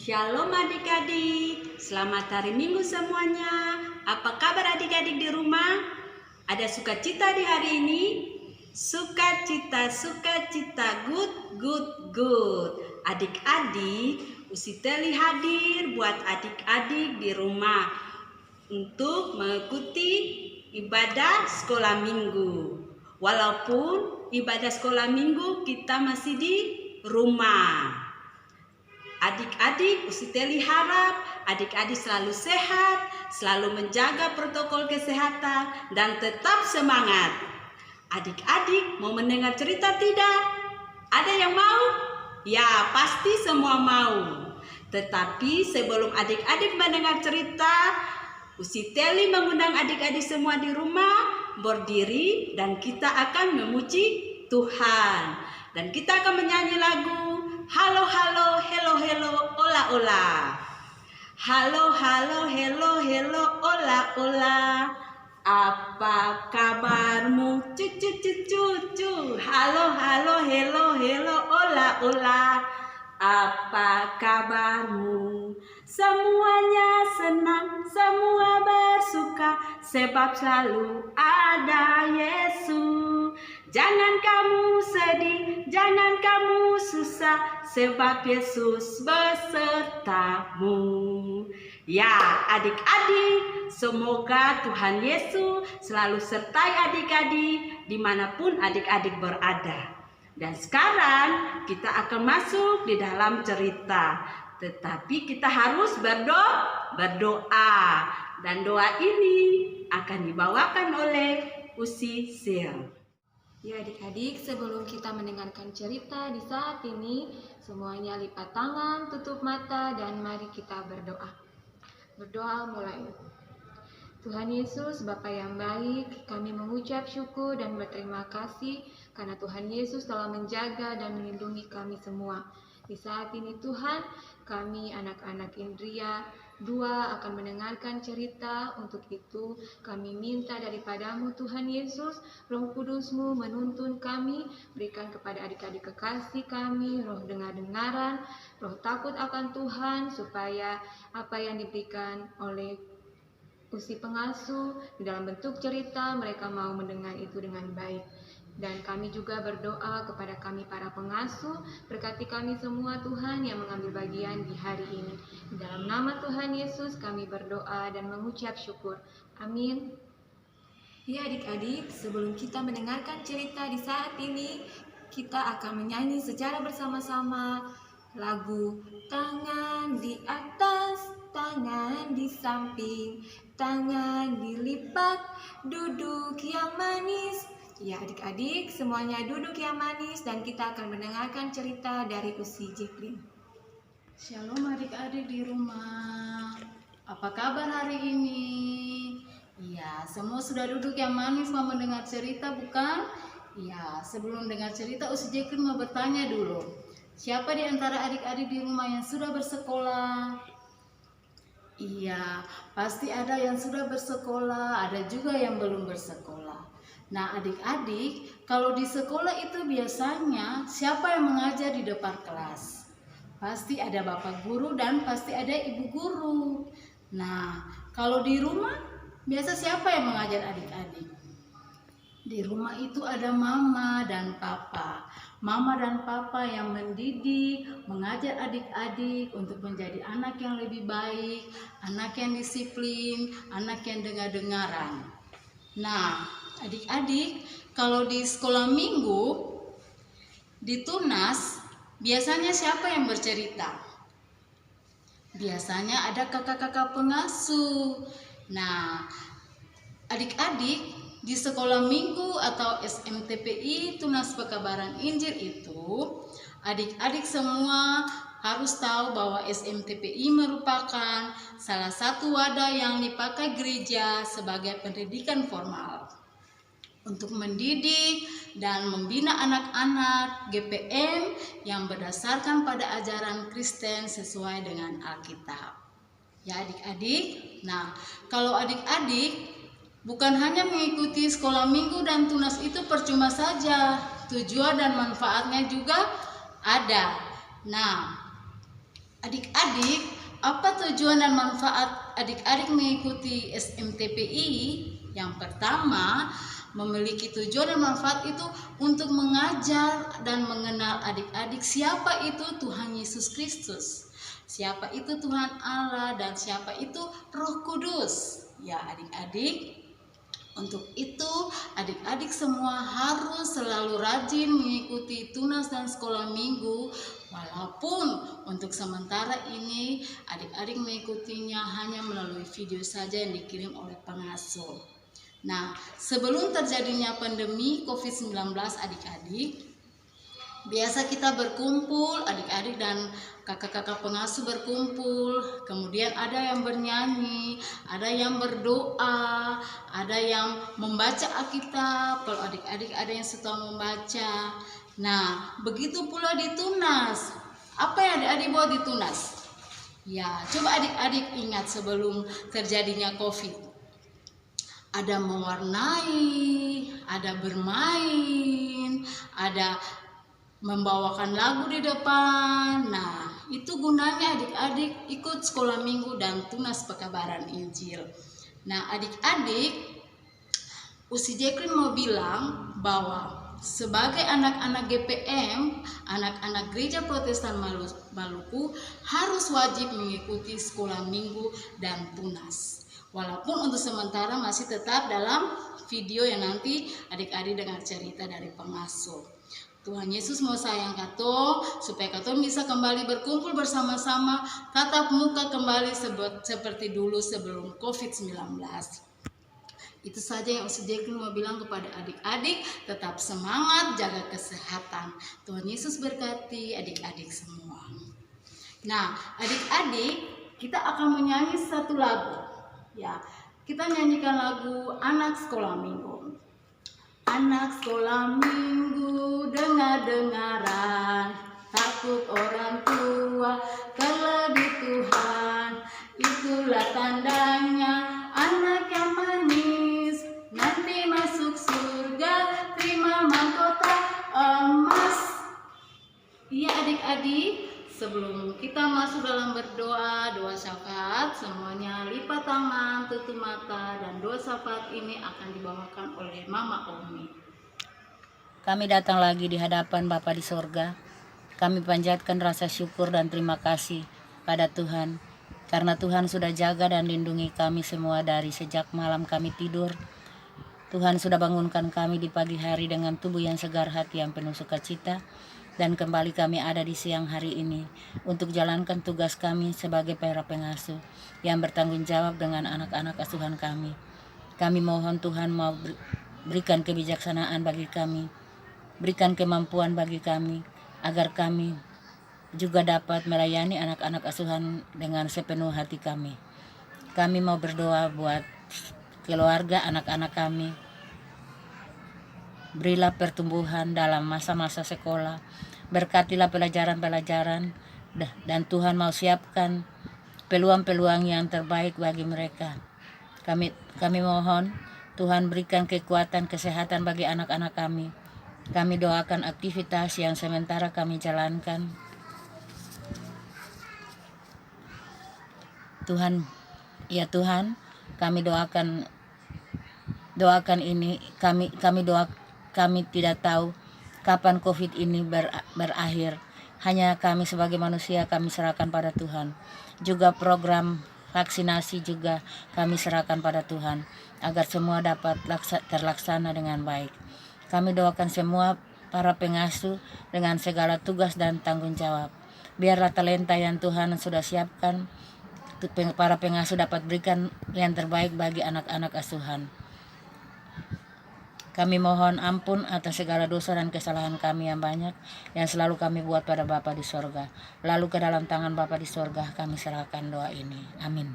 Shalom adik-adik, selamat hari Minggu semuanya. Apa kabar adik-adik di rumah? Ada sukacita di hari ini? Sukacita, good. Adik-adik, Usiteli hadir buat adik-adik di rumah untuk mengikuti ibadah sekolah minggu. Walaupun ibadah sekolah minggu kita masih di rumah. Adik-adik, Usiteli harap adik-adik selalu sehat, selalu menjaga protokol kesehatan, dan tetap semangat. Adik-adik mau mendengar cerita tidak? Ada yang mau? Ya, pasti semua mau. Tetapi sebelum adik-adik mendengar cerita, Usiteli mengundang adik-adik semua di rumah berdiri dan kita akan memuji Tuhan. Dan kita akan menyanyi lagu Halo, halo, hello, hello, ola, ola. Halo, halo, hello, hello, ola, ola. Apa kabarmu? Cucu. Halo, halo, hello, hello, ola, ola. Apa kabarmu? Semuanya senang, semua bersuka, sebab selalu ada Yesus. Jangan kamu sedih, jangan kamu susah, sebab Yesus besertamu. Ya, adik-adik, semoga Tuhan Yesus selalu sertai adik-adik dimanapun adik-adik berada. Dan sekarang kita akan masuk di dalam cerita. Tetapi kita harus berdoa. Dan doa ini akan dibawakan oleh Usi Sil. Ya adik-adik, sebelum kita mendengarkan cerita di saat ini, semuanya lipat tangan, tutup mata, dan mari kita berdoa. Berdoa mulai. Tuhan Yesus, Bapa yang baik, kami mengucap syukur dan berterima kasih karena Tuhan Yesus telah menjaga dan melindungi kami semua. Di saat ini Tuhan, kami anak-anak Indria 2 akan mendengarkan cerita. Untuk itu kami minta daripadamu Tuhan Yesus, Roh Kudus-Mu menuntun kami, berikan kepada adik-adik kekasih kami roh dengar-dengaran, roh takut akan Tuhan, supaya apa yang diberikan oleh Usi pengasuh di dalam bentuk cerita mereka mau mendengar itu dengan baik. Dan kami juga berdoa kepada kami para pengasuh, berkati kami semua Tuhan yang mengambil bagian di hari ini. Di dalam nama Tuhan Yesus kami berdoa dan mengucap syukur. Amin. Ya adik-adik, sebelum kita mendengarkan cerita di saat ini, kita akan menyanyi secara bersama-sama lagu Tangan di atas, tangan di samping, tangan dilipat, duduk yang manis. Ya adik-adik, semuanya duduk yang manis dan kita akan mendengarkan cerita dari Usi Jacqueline. Shalom adik-adik di rumah. Apa kabar hari ini? Ya, semua sudah duduk yang manis mau mendengar cerita bukan? Ya, sebelum dengar cerita Usi Jacqueline mau bertanya dulu. Siapa di antara adik-adik di rumah yang sudah bersekolah? Iya, pasti ada yang sudah bersekolah, ada juga yang belum bersekolah. Nah adik-adik, kalau di sekolah itu biasanya siapa yang mengajar di depan kelas? Pasti ada bapak guru dan pasti ada ibu guru. Nah kalau di rumah biasa siapa yang mengajar adik-adik? Di rumah itu ada mama dan papa. Mama dan papa yang mendidik, mengajar adik-adik untuk menjadi anak yang lebih baik, anak yang disiplin, anak yang dengar-dengaran. Nah, adik-adik, kalau di sekolah minggu, di Tunas, biasanya siapa yang bercerita? Biasanya ada kakak-kakak pengasuh. Nah, adik-adik, di sekolah minggu atau SMTPI Tunas Pekabaran Injil itu, adik-adik semua harus tahu bahwa SMTPI merupakan salah satu wadah yang dipakai gereja sebagai pendidikan formal untuk mendidik dan membina anak-anak GPM yang berdasarkan pada ajaran Kristen sesuai dengan Alkitab. Ya adik-adik, nah kalau adik-adik bukan hanya mengikuti sekolah minggu dan tunas itu percuma saja, tujuan dan manfaatnya juga ada. Nah, Adik-adik, apa tujuan dan manfaat adik-adik mengikuti SMTPI? Yang pertama, memiliki tujuan dan manfaat itu untuk mengajar dan mengenal adik-adik siapa itu Tuhan Yesus Kristus, siapa itu Tuhan Allah, dan siapa itu Roh Kudus. Ya adik-adik, untuk itu adik-adik semua harus selalu rajin mengikuti tunas dan sekolah minggu. Walaupun untuk sementara ini adik-adik mengikutinya hanya melalui video saja yang dikirim oleh pengasuh. Nah, sebelum terjadinya pandemi COVID-19 adik-adik, biasa kita berkumpul, adik-adik dan kakak-kakak pengasuh berkumpul, kemudian ada yang bernyanyi, ada yang berdoa, ada yang membaca Alkitab, kalau adik-adik ada yang suka membaca. Nah, begitu pula di tunas. Apa yang adik-adik buat di tunas? Ya, coba adik-adik ingat sebelum terjadinya COVID. Ada mewarnai, ada bermain, ada membawakan lagu di depan. Nah, itu gunanya adik-adik ikut sekolah minggu dan tunas pekabaran Injil. Nah, adik-adik, Usi Jacqueline mau bilang bahwa sebagai anak-anak GPM, anak-anak Gereja Protestan Maluku harus wajib mengikuti sekolah minggu dan tunas. Walaupun untuk sementara masih tetap dalam video yang nanti adik-adik dengar cerita dari pengasuh. Tuhan Yesus mau sayang katong supaya katong bisa kembali berkumpul bersama-sama, tatap muka kembali seperti dulu sebelum COVID-19. Itu saja yang Ustaz Jacqueline mau bilang kepada adik-adik, tetap semangat, jaga kesehatan. Tuhan Yesus berkati adik-adik semua. Nah, adik-adik, kita akan menyanyi satu lagu. Ya, kita nyanyikan lagu Anak Sekolah Minggu. Anak sekolah minggu, dengar-dengaran, takut orang tua, terlebih Tuhan. Itulah tandanya anak yang manis, nanti masuk surga, terima mahkota emas. Iya adik-adik, sebelum kita masuk dalam berdoa, doa syafaat, semuanya lipat tangan, tutup mata, dan doa syafaat ini akan dibawakan oleh Mama Omi. Kami datang lagi di hadapan Bapa di sorga. Kami panjatkan rasa syukur dan terima kasih pada Tuhan, karena Tuhan sudah jaga dan lindungi kami semua dari sejak malam kami tidur. Tuhan sudah bangunkan kami di pagi hari dengan tubuh yang segar, hati yang penuh sukacita. Dan kembali kami ada di siang hari ini untuk jalankan tugas kami sebagai para pengasuh yang bertanggung jawab dengan anak-anak asuhan kami. Kami mohon Tuhan mau berikan kebijaksanaan bagi kami, berikan kemampuan bagi kami, agar kami juga dapat melayani anak-anak asuhan dengan sepenuh hati kami. Kami mau berdoa buat keluarga anak-anak kami. Berilah pertumbuhan dalam masa-masa sekolah, berkatilah pelajaran-pelajaran, dan Tuhan mau siapkan peluang-peluang yang terbaik bagi mereka. Kami mohon Tuhan berikan kekuatan kesehatan bagi anak-anak kami. Kami doakan aktivitas yang sementara kami jalankan. Tuhan, kami doakan ini, kami tidak tahu kapan COVID ini berakhir. Hanya kami sebagai manusia kami serahkan pada Tuhan. Juga program vaksinasi juga kami serahkan pada Tuhan, agar semua dapat terlaksana dengan baik. Kami doakan semua para pengasuh dengan segala tugas dan tanggung jawab. Biarlah talenta yang Tuhan sudah siapkan, para pengasuh dapat berikan yang terbaik bagi anak-anak asuhan. Kami mohon ampun atas segala dosa dan kesalahan kami yang banyak yang selalu kami buat pada Bapa di sorga. Lalu ke dalam tangan Bapa di sorga kami serahkan doa ini. Amin.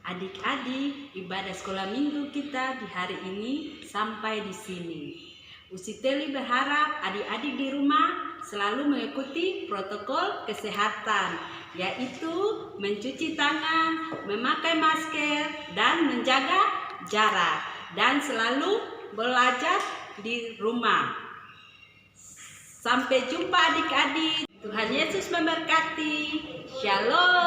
Adik-adik, ibadah sekolah minggu kita di hari ini sampai di sini. Usiteli berharap adik-adik di rumah selalu mengikuti protokol kesehatan, yaitu mencuci tangan, memakai masker, dan menjaga jarak, dan selalu belajar di rumah. Sampai jumpa adik-adik. Tuhan Yesus memberkati. Shalom.